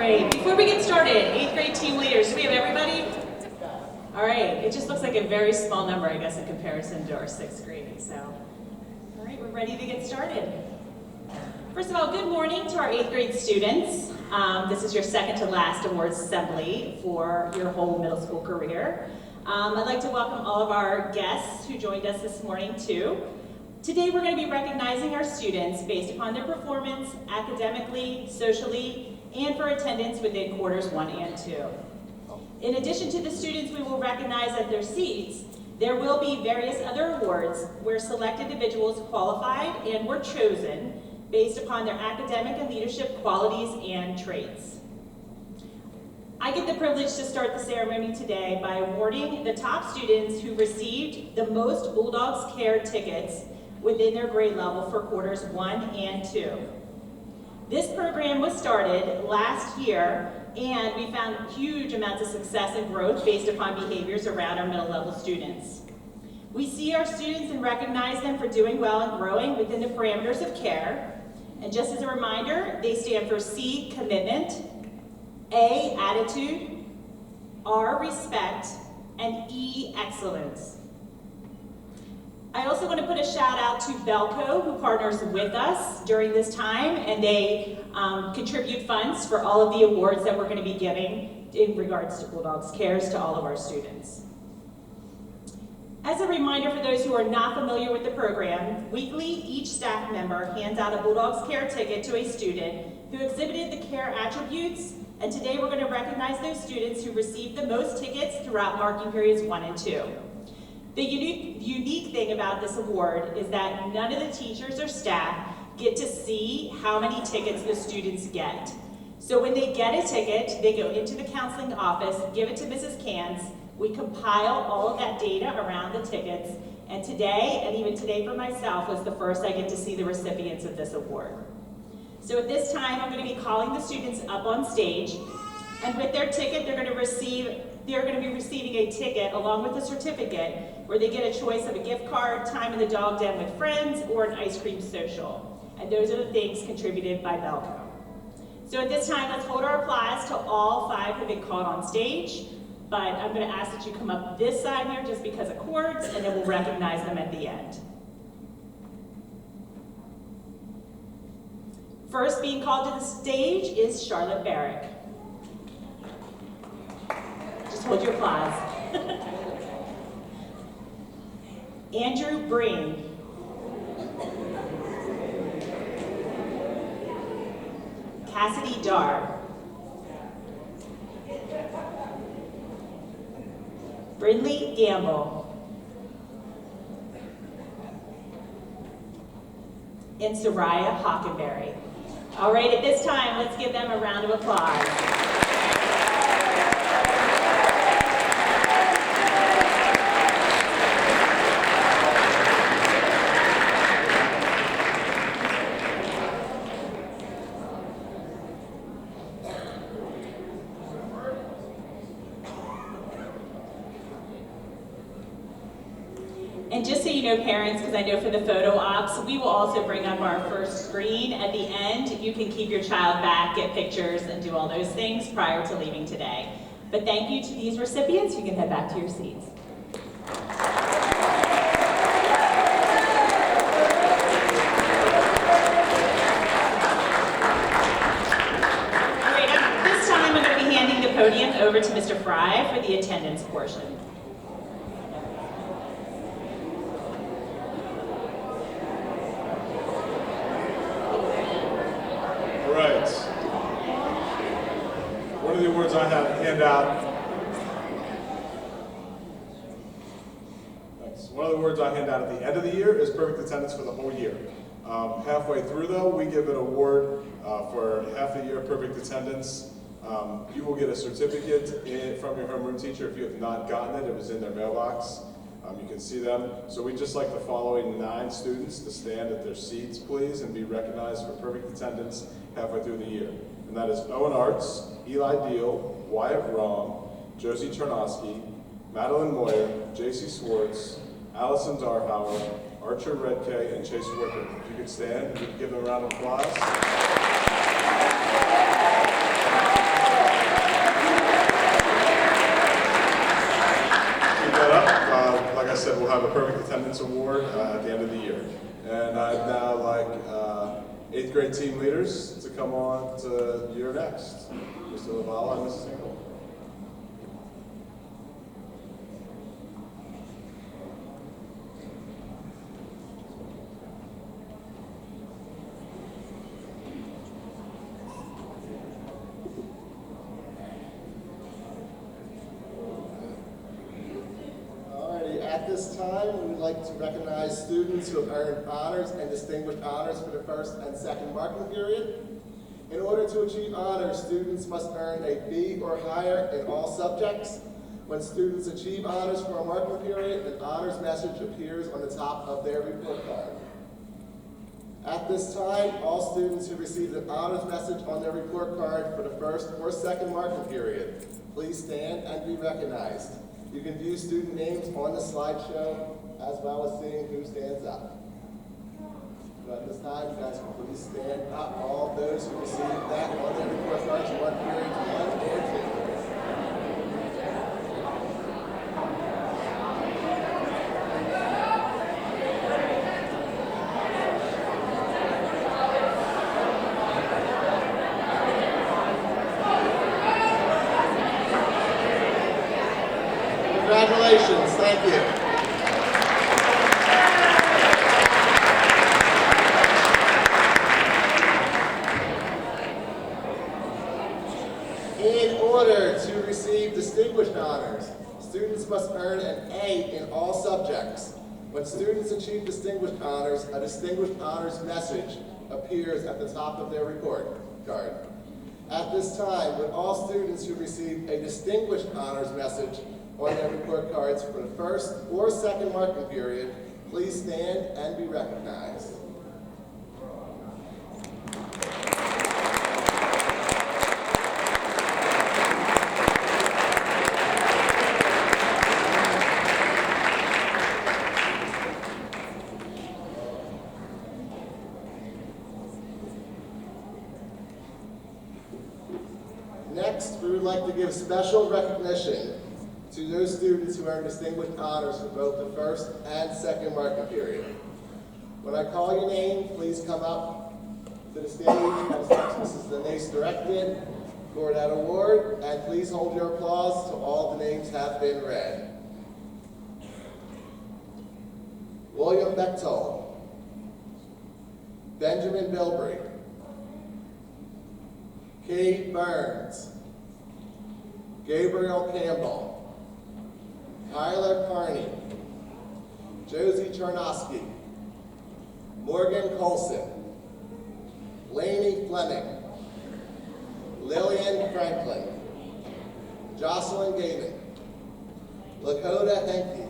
right, before we get started, 8th grade team leaders, do we have everybody? All right, it just looks like a very small number, I guess, in comparison to our 6th grade, so. All right, we're ready to get started. First of all, good morning to our 8th grade students. This is your second to last awards assembly for your whole middle school career. I'd like to welcome all of our guests who joined us this morning too. Today we're going to be recognizing our students based upon their performance academically, socially, and for attendance within quarters 1 and 2. In addition to the students we will recognize at their seats, there will be various other awards where select individuals qualified and were chosen based upon their academic and leadership qualities and traits. I get the privilege to start the ceremony today by awarding the top students who received the most Bulldogs Care tickets within their grade level for quarters 1 and 2. This program was started last year, and we found huge amounts of success and growth based upon behaviors around our middle level students. We see our students and recognize them for doing well and growing within the parameters of care. And just as a reminder, they stand for C, commitment, A, attitude, R, respect, and E, excellence. I also want to put a shout out to Belco, who partners with us during this time, and they contribute funds for all of the awards that we're going to be giving in regards to Bulldogs Cares to all of our students. As a reminder for those who are not familiar with the program, weekly each staff member hands out a Bulldogs Care ticket to a student who exhibited the care attributes, and today we're going to recognize those students who received the most tickets throughout marking periods 1 and 2. The unique thing about this award is that none of the teachers or staff get to see how many tickets the students get. So when they get a ticket, they go into the counseling office, give it to Mrs. Cans, we compile all of that data around the tickets, and today, and even today for myself, was the first I get to see the recipients of this award. So at this time, I'm going to be calling the students up on stage, and with their ticket, they're going to be receiving a ticket along with a certificate where they get a choice of a gift card, time in the dog den with friends, or an ice cream social. And those are the things contributed by Belco. So at this time, let's hold our applause to all 5 who have been called on stage. But I'm going to ask that you come up this side here just because of cords, and then we'll recognize them at the end. First being called to the stage is Charlotte Barrick. Just hold your applause. Andrew Breen. Cassidy Darr. Brindley Gamble. And Soraya Hockenberry. All right, at this time, let's give them a round of applause. And just so you know, parents, because I know for the photo ops, we will also bring up our first screen at the end. You can keep your child back, get pictures, and do all those things prior to leaving today. But thank you to these recipients. You can head back to your seats. All right, at this time, I'm going to be handing the podium over to Mr. Fry for the attendance portion. One of the awards I have hand out. One of the awards I hand out at the end of the year is perfect attendance for the whole year. Halfway through though, we give an award for half the year perfect attendance. You will get a certificate from your homeroom teacher if you have not gotten it. It was in their mailbox. You can see them. So we'd just like the following 9 students to stand at their seats, please, and be recognized for perfect attendance halfway through the year. And that is Owen Arts, Eli Deal, Wyatt Rom, Josie Charnosky, Madeline Moyer, JC Swartz, Allison Darhauer, Archer Redkay, and Chase Wicker. If you could stand, we could give them a round of applause. grade team leaders to come on to You're Next. Mr. Lavala and Mrs. Hinkle. At this time, we would like to recognize students who have earned honors and distinguished honors for the first and second marking period. In order to achieve honors, students must earn a B or higher in all subjects. When students achieve honors for a marking period, an honors message appears on the top of their report card. At this time, all students who received an honors message on their report card for the first or second marking period, please stand and be recognized. You can view student names on the slideshow as well as seeing who stands up. So at this time, you guys can please stand up. All those who received that on their report cards in one period 1 or 2. Congratulations, thank you. In order to receive distinguished honors, students must earn an A in all subjects. When students achieve distinguished honors, a distinguished honors message appears at the top of their report card. At this time, would all students who received a distinguished honors message on their report cards for the first or second marking period, please stand and be recognized. Next, we would like to give special recognition to those students who earned distinguished honors for both the first and second marking period. When I call your name, please come up to the stage as Mrs. Denise directed for that award, and please hold your applause till all the names have been read. William Bechtold, Benjamin Bilbrey, Kate Burns, Gabriel Campbell, Tyler Carney, Josie Charnosky, Morgan Colson, Lainey Fleming, Lillian Franklin, Jocelyn Gavin, Lakota Henke,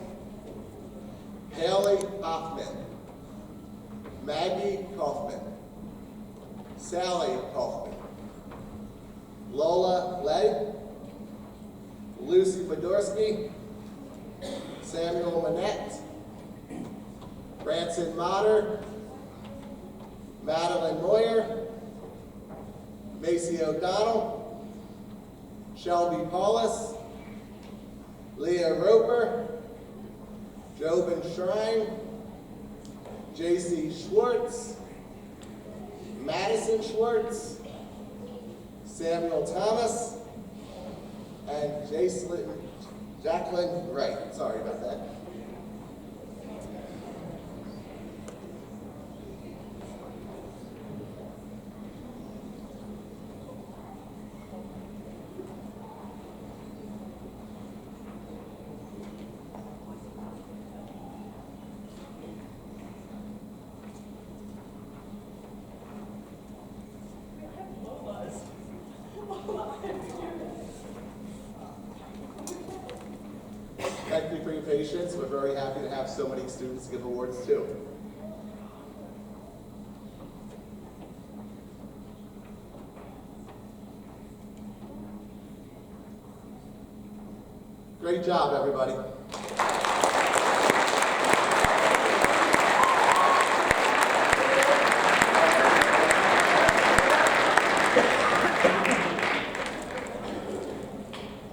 Haley Hoffman, Maggie Kaufman, Sally Kaufman, Lola Lay, Lucy Podorsky, Samuel Manette, Branson Motter, Madeline Moyer, Macy O'Donnell, Shelby Paulus, Leah Roper, Jobin Shrine, J.C. Schwartz, Madison Schwartz, Samuel Thomas, and Jacqueline Wright. Sorry about that. Thank you for your patience. We're very happy to have so many students to give awards to. Great job, everybody.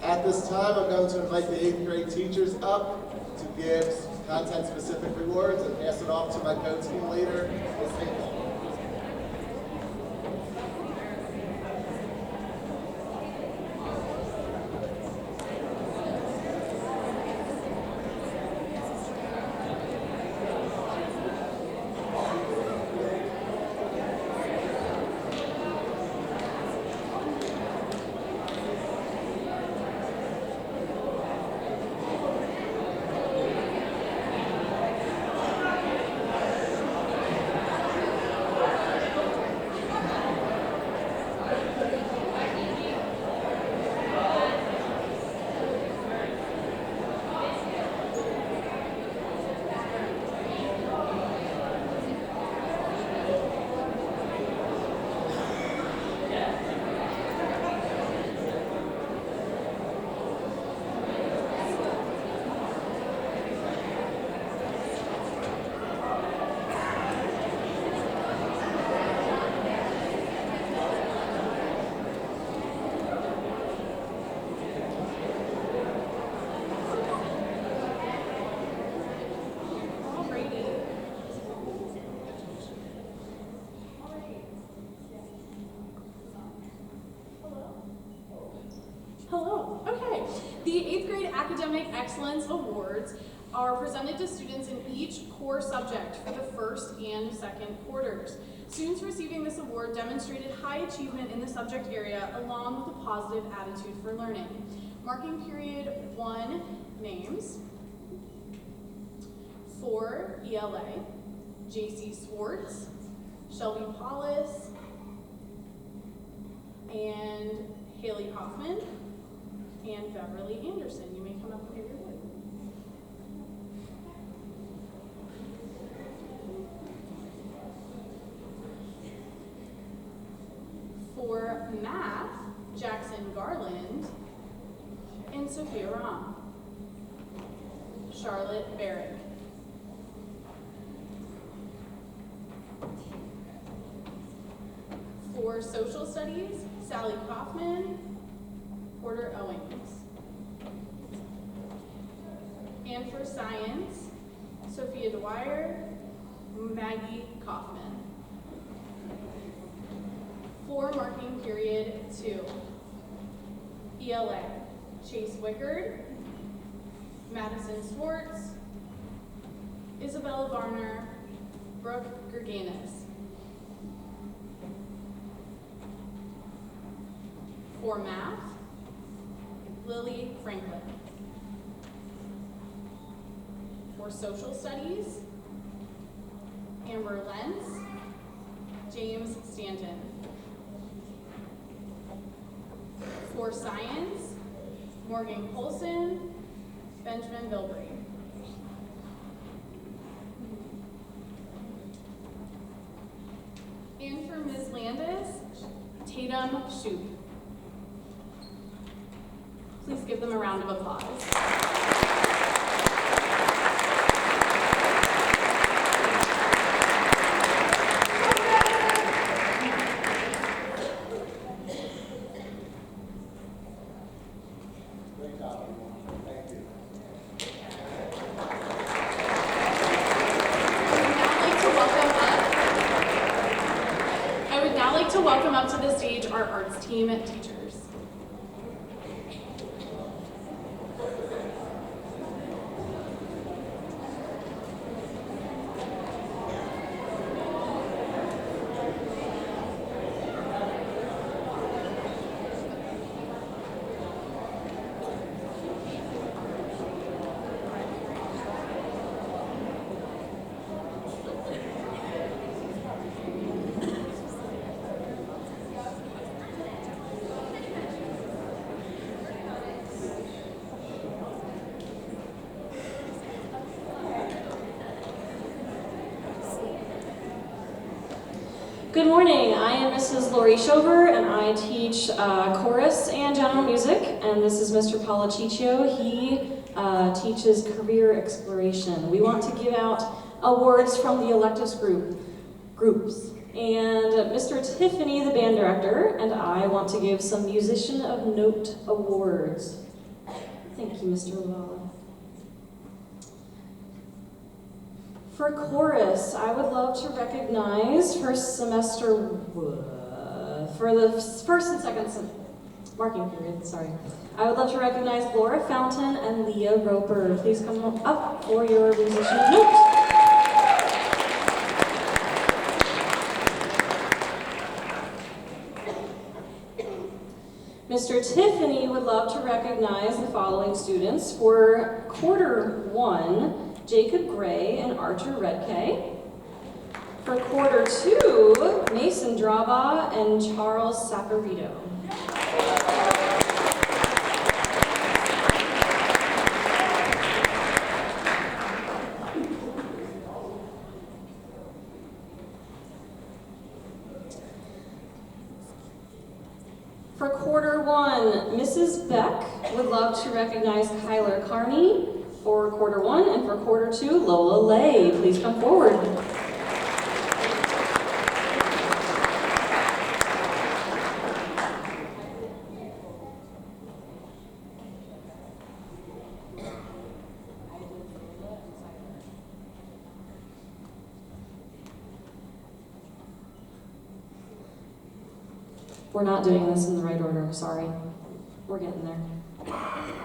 At this time, I'm going to invite the 8th grade teachers up to give content-specific rewards and pass it off to my co-team leader, Ms. Hinkle. The 8th grade Academic Excellence Awards are presented to students in each core subject for the first and second quarters. Students receiving this award demonstrated high achievement in the subject area along with a positive attitude for learning. Marking period 1, names. For ELA, JC Swartz, Shelby Paulus, and Haley Hoffman, and Beverly Anderson. You may come up and give your wood. For math, Jackson Garland and Sophia Ram. Charlotte Barrick. For social studies, Sally Kaufman, Porter Owings. And for science, Sophia Dwyer, Maggie Kaufman. For marking period 2, ELA, Chase Wickard, Madison Swartz, Isabella Varner, Brooke Gerganis. For math, Lily Franklin. For social studies, Amber Lentz, James Stanton. For science, Morgan Colson, Benjamin Bilbrey. And for Ms. Landis, Tatum Shoup. Please give them a round of applause. Great job, everyone. Thank you. I would now like to welcome up to the stage our arts team and teachers. Good morning, I am Mrs. Lori Shover and I teach chorus and general music, and this is Mr. Palaciccio. He teaches career exploration. We want to give out awards from the electives groups. And Mr. Tiffany, the band director, and I want to give some Musician of Note awards. Thank you, Mr. Lavala. For chorus, I would love to recognize for the first and second marking period, sorry. I would love to recognize Laura Fountain and Leah Roper. Please come up for your Musician of Note. Mr. Tiffany would love to recognize the following students for quarter 1. Jacob Gray and Archer Redkay. For quarter 2, Mason Draba and Charles Saporito. For quarter 1, Mrs. Beck would love to recognize Kyler Carney for quarter 1, and for quarter 2, Lola Lay. Please come forward. We're not doing this in the right order, sorry. We're getting there.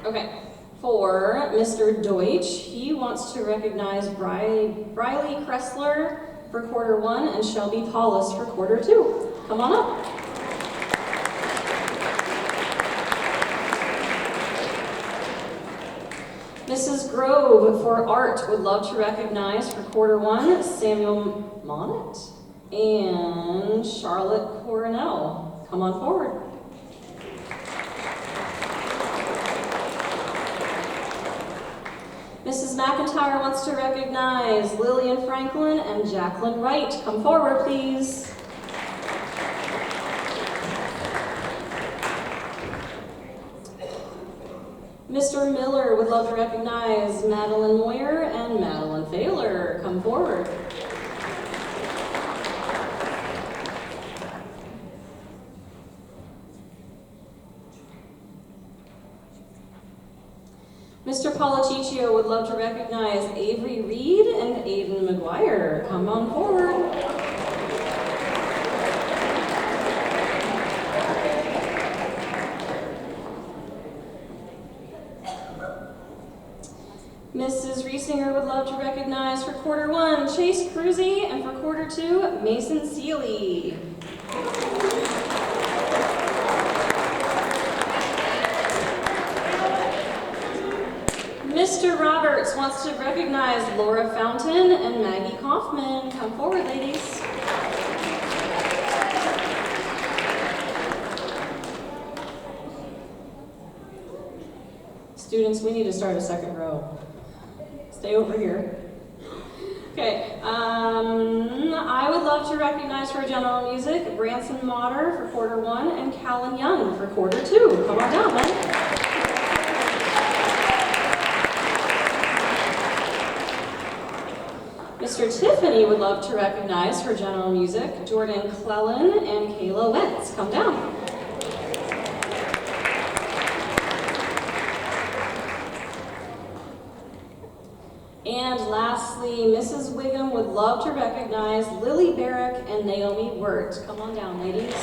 Okay. For Mr. Deutsch, he wants to recognize Briley Kressler for quarter 1 and Shelby Paulus for quarter 2. Come on up. Mrs. Grove for art would love to recognize for quarter 1 Samuel Monnet and Charlotte Coronel. Come on forward. Mrs. McIntyre wants to recognize Lillian Franklin and Jacqueline Wright. Come forward, please. Mr. Miller would love to recognize Madeline Moyer and Madeline Thaler. Come forward. Mr. Policiccio would love to recognize Avery Reed and Aiden McGuire. Come on forward. Mrs. Riesinger would love to recognize for quarter 1 Chase Cruzy and for quarter 2 Mason Seeley. Mr. Roberts wants to recognize Laura Fountain and Maggie Kaufman. Come forward, ladies. Students, we need to start a second row. Stay over here. Okay, I would love to recognize for general music Branson Motter for quarter 1 and Callan Young for quarter 2. Come on down, man. Mr. Tiffany would love to recognize for general music Jordan Clellan and Kayla Wentz. Come down. And lastly, Mrs. Wiggum would love to recognize Lily Barrick and Naomi Wirt. Come on down, ladies.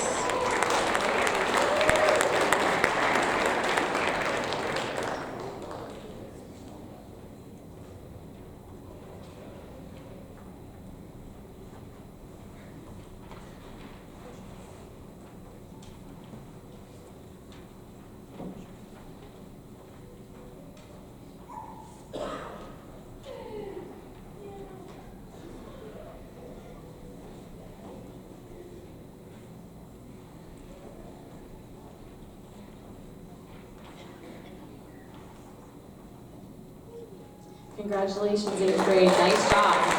Congratulations, 8th grade. Nice job.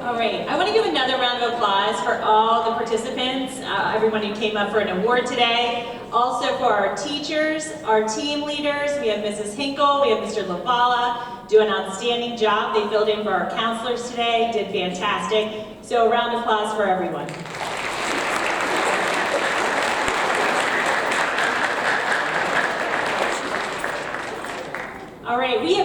All right, I want to give another round of applause for all the participants, everyone who came up for an award today. Also for our teachers, our team leaders. We have Mrs. Hinkle, we have Mr. Lavala, do an outstanding job. They filled in for our counselors today, did fantastic. So a round of applause for everyone. All right, we have